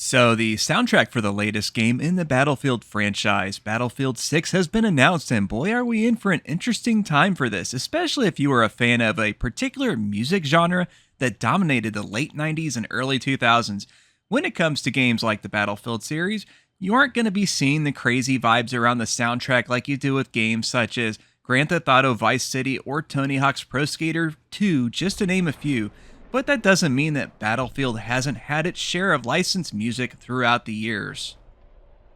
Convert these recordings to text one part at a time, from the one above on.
So, the soundtrack for the latest game in the Battlefield franchise, Battlefield 6, has been announced, and boy, are we in for an interesting time for this, especially if you are a fan of a particular music genre that dominated the late 90s and early 2000s. When it comes to games like the Battlefield series, you aren't going to be seeing the crazy vibes around the soundtrack like you do with games such as Grand Theft Auto Vice City or Tony Hawk's Pro Skater 2, just to name a few. But that doesn't mean that Battlefield hasn't had its share of licensed music throughout the years.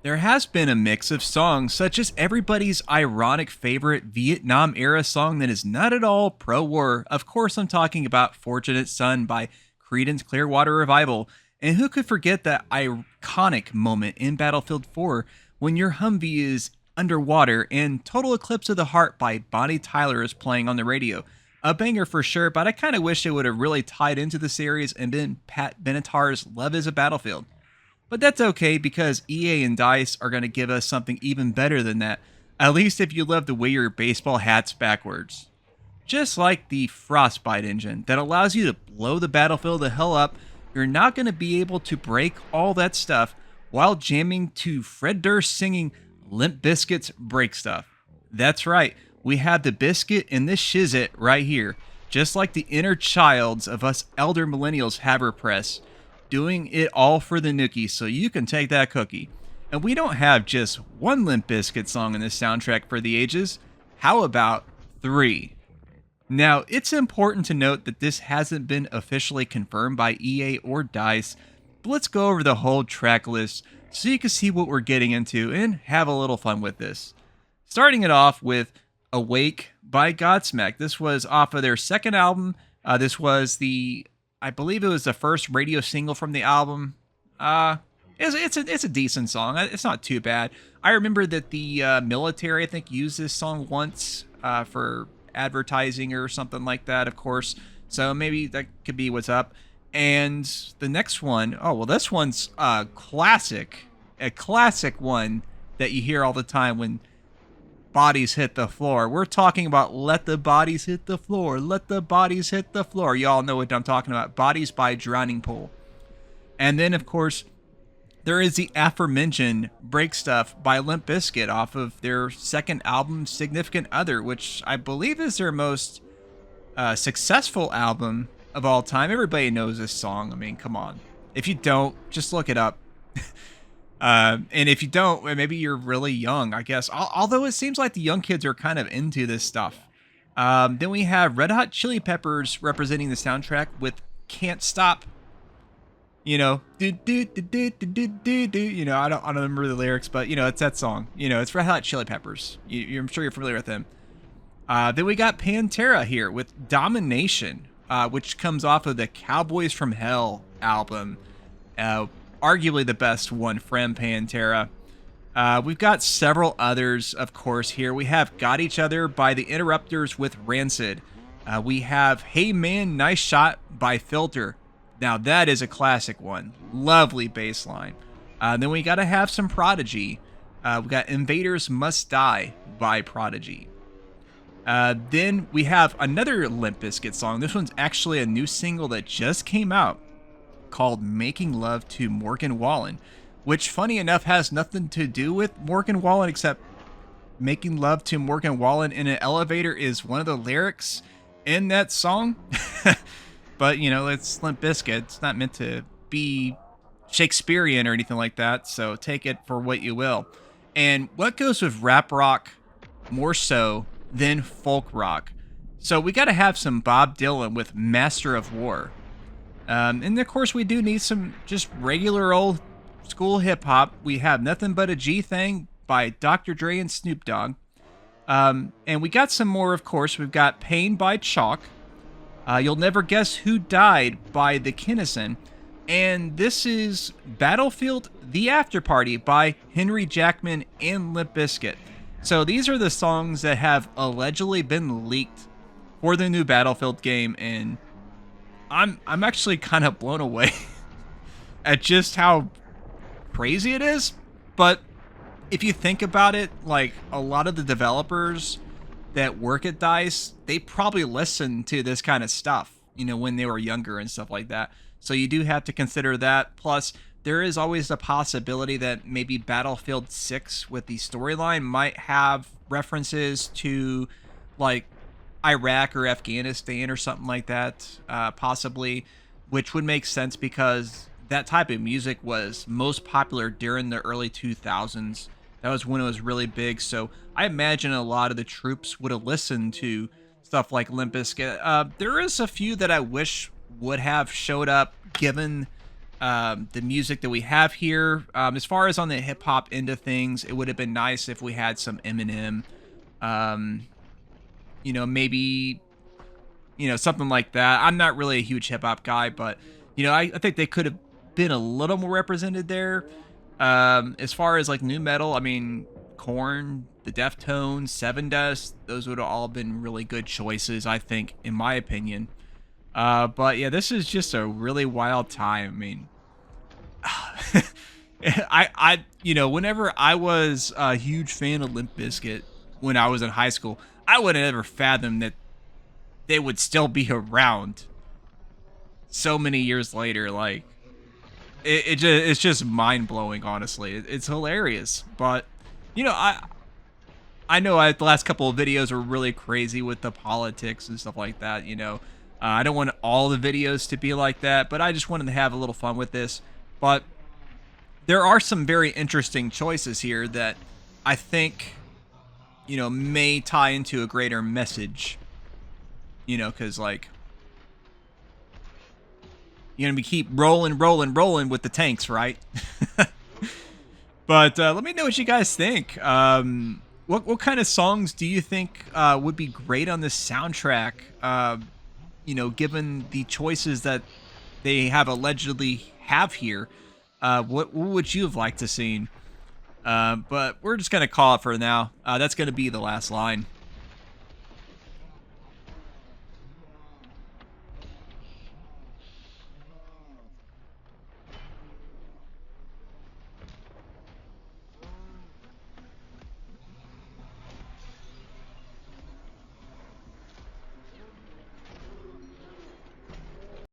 There has been a mix of songs, such as everybody's ironic favorite Vietnam era song that is not at all pro war. Of course, I'm talking about Fortunate Son by Creedence Clearwater Revival. And who could forget that iconic moment in Battlefield 4 when your Humvee is underwater and Total Eclipse of the Heart by Bonnie Tyler is playing on the radio? A banger for sure, but I kind of wish it would have really tied into the series and been Pat Benatar's Love is a Battlefield. But that's okay because EA and DICE are going to give us something even better than that, at least if you love to wear your baseball hats backwards. Just like the Frostbite engine that allows you to blow the battlefield the hell up, you're not going to be able to break all that stuff while jamming to Fred Durst singing Limp Bizkit's Break Stuff. That's right. We have the biscuit and this shizit right here, just like the inner childs of us elder millennials have repressed, doing it all for the nookie so you can take that cookie. And we don't have just one Limp Bizkit song in this soundtrack for the ages. How about 3? Now, it's important to note that this hasn't been officially confirmed by EA or DICE, but let's go over the whole track list so you can see what we're getting into and have a little fun with this. Starting it off with Awake by Godsmack. This was off of their second album. This was I believe it was the first radio single from the album. It's a decent song. It's not too bad. I remember that the military, I think, used this song once for advertising or something like that, of course. So maybe that could be what's up. And the next one, oh, well, this one's a classic one that you hear all the time when bodies hit the floor. We're talking about Let the Bodies Hit the Floor. Let the Bodies Hit the Floor. Y'all know what I'm talking about. Bodies by Drowning Pool. And then, of course, there is the aforementioned Break Stuff by Limp Bizkit off of their second album, Significant Other, which I believe is their most successful album of all time. Everybody knows this song. I mean, come on. If you don't, just look it up. And if you don't, maybe you're really young, I guess. Although it seems like the young kids are kind of into this stuff. Then we have Red Hot Chili Peppers representing the soundtrack with Can't Stop. You know, do do do do do do do do. You know, I don't remember the lyrics, but you know, it's that song. You know, it's Red Hot Chili Peppers. I'm sure you're familiar with them. Then we got Pantera here with Domination, which comes off of the Cowboys from Hell album. Arguably the best one from Pantera. We've got several others, of course, here. We have Got Each Other by the Interrupters with Rancid. We have Hey Man, Nice Shot by Filter. Now, that is a classic one. Lovely bass line. Then we got to have some Prodigy. We got Invaders Must Die by Prodigy. Then we have another Limp Bizkit song. This one's actually a new single that just came out called Making Love to Morgan Wallen, which, funny enough, has nothing to do with Morgan Wallen except Making Love to Morgan Wallen in an elevator is one of the lyrics in that song. But, you know, it's Limp Bizkit. It's not meant to be Shakespearean or anything like that, so take it for what you will. And what goes with rap rock more so than folk rock? So we got to have some Bob Dylan with Master of War. And, of course, we do need some just regular old school hip-hop. We have Nothing But a G Thing by Dr. Dre and Snoop Dogg. And we got some more, of course. We've got Pain by Chalk. You'll Never Guess Who Died by The Kinnison. And this is Battlefield The After Party by Henry Jackman and Limp Bizkit. So these are the songs that have allegedly been leaked for the new Battlefield game, and I'm actually kind of blown away at just how crazy it is. But if you think about it, like a lot of the developers that work at DICE, they probably listen to this kind of stuff, you know, when they were younger and stuff like that. So you do have to consider that. Plus, there is always a possibility that maybe Battlefield 6 with the storyline might have references to like Iraq or Afghanistan or something like that, possibly, which would make sense because that type of music was most popular during the early 2000s. That was when it was really big. So I imagine a lot of the troops would have listened to stuff like Limp Bizkit. There is a few that I wish would have showed up given the music that we have here. As far as on the hip hop end of things, it would have been nice if we had some Eminem. Um, Maybe something like that. I'm not really a huge hip hop guy, but I think they could have been a little more represented there. As far as like new metal, I mean, Korn, the Deftones, Seven Dust, those would have all been really good choices, I think, in my opinion. But yeah, this is just a really wild time. I mean, whenever I was a huge fan of Limp Bizkit when I was in high school, I would have never fathomed that they would still be around so many years later. Like it's just mind blowing. Honestly, it's hilarious. But I know the last couple of videos were really crazy with the politics and stuff like that. I don't want all the videos to be like that, but I just wanted to have a little fun with this. But there are some very interesting choices here that I think may tie into a greater message. Because like you're gonna be keep rolling with the tanks, right? But let me know what you guys think. What kind of songs do you think would be great on this soundtrack? Given the choices that they have allegedly have here, what would you have liked to seen? But we're just gonna call it for now. That's gonna be the last line.